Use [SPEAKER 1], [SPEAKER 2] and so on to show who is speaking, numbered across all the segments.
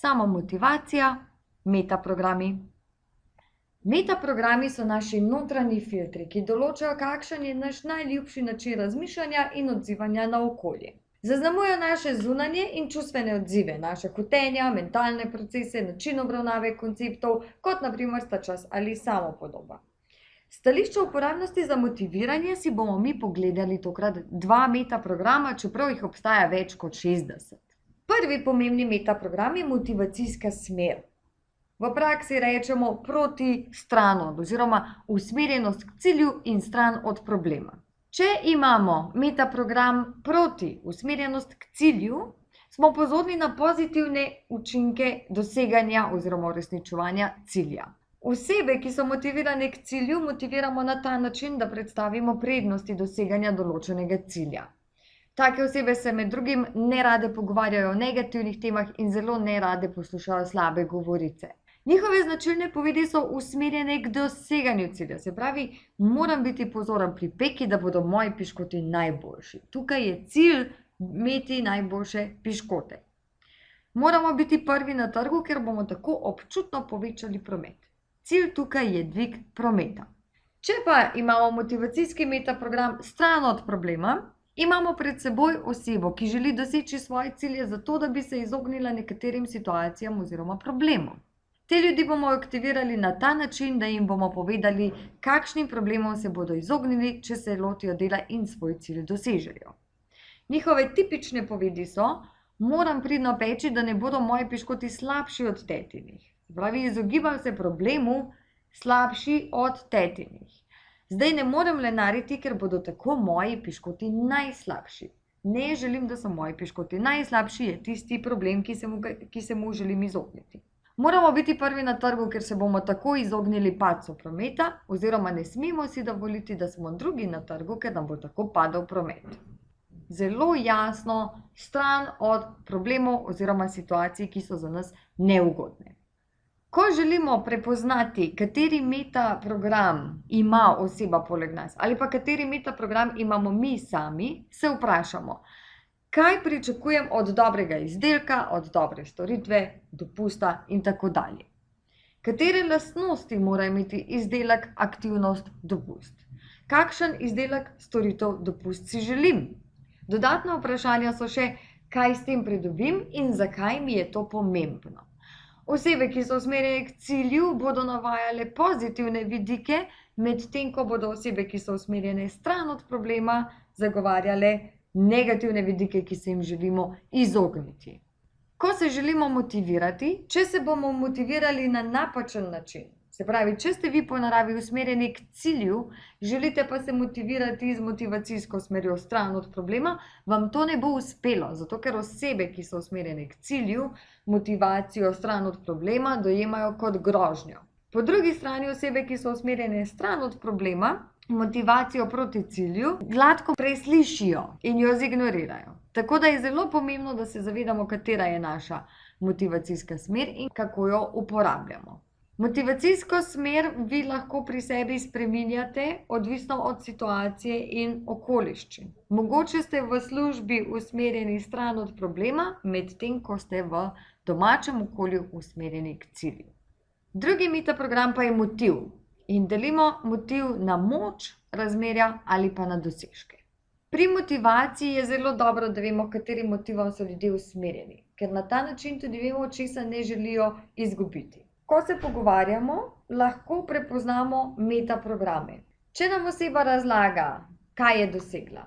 [SPEAKER 1] samomotivacija, metaprogrami. Metaprogrami so naši notranji filtri, ki določajo, kakšen je naš najljubši način razmišljanja in odzivanja na okolje. Zaznamujejo naše zunanje in čustvene odzive, naše hotenja, mentalne procese, način obravnave konceptov, kot na primer sta čas ali samopodoba. Stališče uporabnosti za motiviranje si bomo mi pogledali tokrat 2 metaprograma, čeprav jih obstaja več kot 60. Prvi pomembni metaprogram je motivacijska smer. V praksi rečemo proti stran od oziroma usmerjenost k cilju in stran od problema. Če imamo metaprogram proti usmerjenost k cilju, smo pozorni na pozitivne učinke doseganja oziroma uresničevanja cilja. Osebe, ki so motivirane k cilju, motiviramo na ta način, da predstavimo prednosti doseganja določenega cilja. Take osebe se med drugim nerade pogovarjajo o negativnih temah in zelo nerade poslušajo slabe govorice. Njihove značilne povedi so usmerjene k doseganju cilja, se pravi, moram biti pozoren pri peki, da bodo moji piškoti najboljši. Tukaj je cilj imeti najboljše piškote. Moramo biti prvi na trgu, ker bomo tako občutno povečali promet. Cilj tukaj je dvig prometa. Če pa imamo motivacijski metaprogram stran od problema, imamo pred seboj osebo, ki želi doseči svoje cilje zato, da bi se izognila nekaterim situacijam oziroma problemom. Te ljudi bomo aktivirali na ta način, da jim bomo povedali, kakšnim problemom se bodo izognili, če se lotijo dela in svoj cilj dosežejo. Njihove tipične povedi so: moram pridno peči, da ne bodo moji piškoti slabši od tetinih. Pravi, izogibam se problemu slabši od tetinih. Zdaj ne morem lenariti, ker bodo tako moji piškoti najslabši. Ne želim, da so moji piškoti najslabši, je tisti problem, ki se mu želim izogniti. Moramo biti prvi na trgu, ker se bomo tako izognili padcu prometa, oziroma ne smemo si dovoliti, da smo drugi na trgu, ker nam bo tako padel promet. Zelo jasno, stran od problemov oziroma situacij, ki so za nas neugodne. Ko želimo prepoznati, kateri metaprogram ima oseba poleg nas, ali pa kateri metaprogram imamo mi sami, se vprašamo, kaj pričakujem od dobrega izdelka, od dobre storitve, dopusta in tako dalje. Katere lastnosti mora imeti izdelek, aktivnost, dopust? Kakšen izdelek, storitev, dopust si želim? Dodatna vprašanja so še, kaj s tem pridobim in zakaj mi je to pomembno. Osebe, ki so usmerjene k cilju, bodo navajale pozitivne vidike, medtem ko bodo osebe, ki so usmerjene stran od problema, zagovarjale negativne vidike, ki se jim želimo izogniti. Ko se želimo motivirati, če se bomo motivirali na napačen način, se pravi, če ste vi po naravi usmerjeni k cilju, želite pa se motivirati z motivacijsko smerjo stran od problema, vam to ne bo uspelo, zato ker osebe, ki so usmerjene k cilju, motivacijo stran od problema dojemajo kot grožnjo. Po drugi strani osebe, ki so usmerjene stran od problema, motivacijo proti cilju gladko preslišijo in jo zignorirajo. Tako da je zelo pomembno, da se zavedamo, katera je naša motivacijska smer in kako jo uporabljamo. Motivacijsko smer vi lahko pri sebi spreminjate, odvisno od situacije in okoliščin. Mogoče ste v službi usmerjeni stran od problema, medtem ko ste v domačem okolju usmerjeni k cilju. Drugi metaprogram pa je motiv. In delimo motiv na moč, razmerja ali pa na dosežke. Pri motivaciji je zelo dobro, da vemo, katerim motivom so ljudje usmerjeni, ker na ta način tudi vemo, česa ne želijo izgubiti. Ko se pogovarjamo, lahko prepoznamo metaprograme. Če nam oseba razlaga, kaj je dosegla,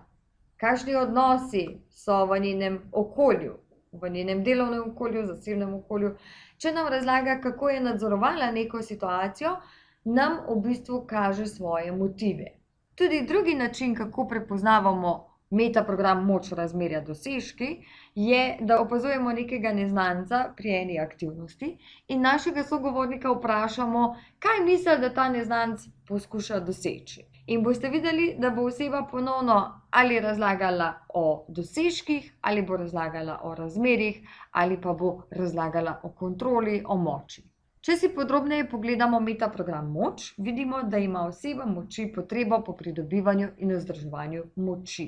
[SPEAKER 1] kakšni odnosi so v njenem okolju, v njenem delovnem okolju, zasebnem okolju, če nam razlaga, kako je nadzorovala neko situacijo, nam v bistvu kaže svoje motive. Tudi drugi način, kako prepoznavamo metaprogram moč, razmerja, dosežki, je, da opazujemo nekega neznanca pri eni aktivnosti in našega sogovornika vprašamo, kaj misli, da ta neznanec poskuša doseči. In boste videli, da bo oseba ponovno ali razlagala o dosežkih, ali bo razlagala o razmerjih, ali pa bo razlagala o kontroli, o moči. Če si podrobneje pogledamo metaprogram moč, vidimo, da ima oseba moči potrebo po pridobivanju in vzdrževanju moči.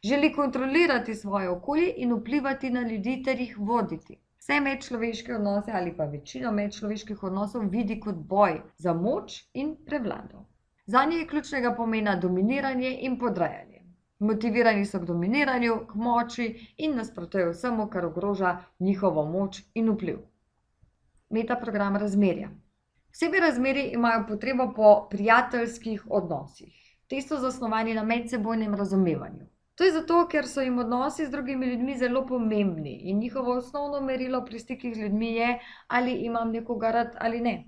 [SPEAKER 1] Želi kontrolirati svoje okolje in vplivati na ljudi ter jih voditi. Vse medčloveške odnose ali pa večino medčloveških odnosov vidi kot boj za moč in prevlado. Zanje je ključnega pomena dominiranje in podrejanje. Motivirani so k dominiranju, k moči in nasprotujejo vsemu, kar ogroža njihovo moč in vpliv. Metaprogram razmerja. Osebe razmerij imajo potrebo po prijateljskih odnosih. Ti so zasnovani na medsebojnem razumevanju. To je zato, ker so jim odnosi z drugimi ljudmi zelo pomembni in njihovo osnovno merilo pri stikih z ljudmi je, ali imam nekoga rad ali ne,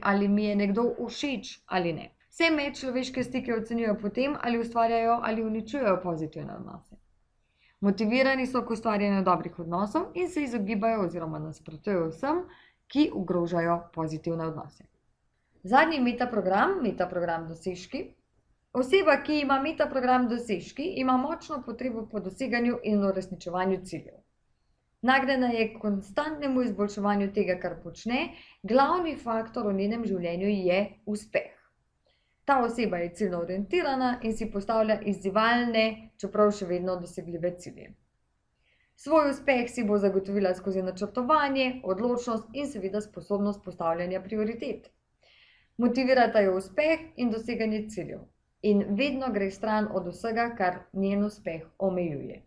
[SPEAKER 1] ali mi je nekdo všeč ali ne. Vse medčloveške stike ocenjujejo po tem, ali ustvarjajo ali uničujejo pozitivne odnose. Motivirani so k ustvarjanju dobrih odnosov in se izogibajo oziroma nasprotujejo vsem, ki ogrožajo pozitivne odnose. Zadnji metaprogram dosežki. Oseba, ki ima metaprogram dosežki, ima močno potrebo po doseganju in uresničevanju ciljev. Nagnjena je k konstantnemu izboljševanju tega, kar počne, glavni faktor v njenem življenju je uspeh. Ta oseba je ciljno orientirana in si postavlja izzivalne, čeprav še vedno dosegljive cilje. Svoj uspeh si bo zagotovila skozi načrtovanje, odločnost in seveda sposobnost postavljanja prioritet. Motivirata jo uspeh in doseganje ciljev. In vedno gre stran od vsega, kar njen uspeh omejuje.